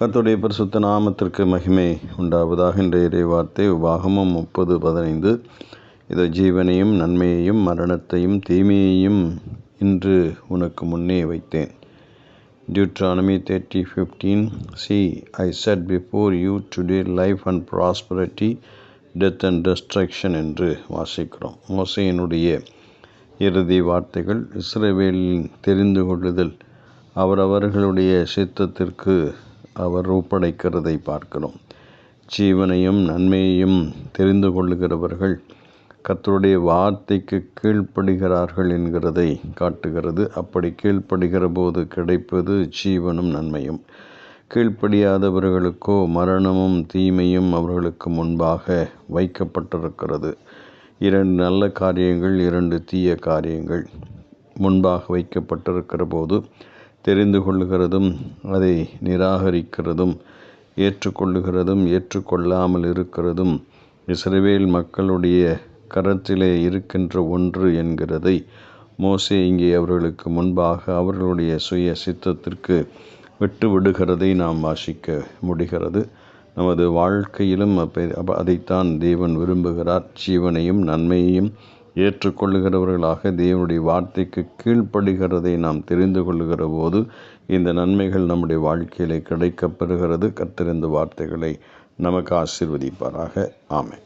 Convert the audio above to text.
கர்த்தருடைய பரிசுத்த நாமத்திற்கு மகிமை உண்டாவதாக. இன்றைய இறைவார்த்தை உபாகமம் 30:15. இதோ ஜீவனையும் நன்மையையும் மரணத்தையும் தீமையையும் இன்று உனக்கு முன்னே வைத்தேன். Deuteronomy 30:15. See, I set before you today life and prosperity, death and destruction என்று வாசிக்கிறோம். மோசேயினுடைய இறுதி வார்த்தைகள் இஸ்ரவேலின் தெரிந்து கொள்ளுதல், அவரவர்களுடைய சித்தத்திற்கு அவர் ஒப்படைக்கிறதை பார்க்கிறோம். ஜீவனையும் நன்மையையும் தெரிந்து கொள்ளுகிறவர்கள் கர்த்தருடைய வார்த்தைக்கு கீழ்ப்படுகிறார்கள் என்கிறதை காட்டுகிறது. அப்படி கீழ்ப்படுகிற போது கிடைப்பது ஜீவனும் நன்மையும். கீழ்ப்படியாதவர்களுக்கோ மரணமும் தீமையும் அவர்களுக்கு முன்பாக வைக்கப்பட்டிருக்கிறது. 2 நல்ல காரியங்கள், 2 தீய காரியங்கள் முன்பாக வைக்கப்பட்டிருக்கிற போது தெரிந்து கொள்ளுகிறதும் அதை நிராகரிக்கிறதும் ஏற்றுக்கொள்ளுகிறதும் ஏற்றுக்கொள்ளாமல் இருக்கிறதும் இஸ்ரவேல் மக்களுடைய கரத்திலே இருக்கின்ற ஒன்று என்கிறதை மோசே இங்கே அவர்களுக்கு முன்பாக அவர்களுடைய சுய சித்தத்திற்கு விட்டு விடுகிறதை நாம் வாசிக்க முடிகிறது. நமது வாழ்க்கையிலும் அதைத்தான் தேவன் விரும்புகிறார். ஜீவனையும் நன்மையையும் ஏற்றுக்கொள்ளுகிறவர்களாக தேவனுடைய வார்த்தைக்கு கீழ்ப்படுகிறதை நாம் தெரிந்து கொள்ளுகிற போது இந்த நன்மைகள் நம்முடைய வாழ்க்கையிலே கிடைக்கப்பெறுகிறது. கர்த்தர் இந்த வார்த்தைகளை நமக்கு ஆசீர்வதிப்பாராக. ஆமென்.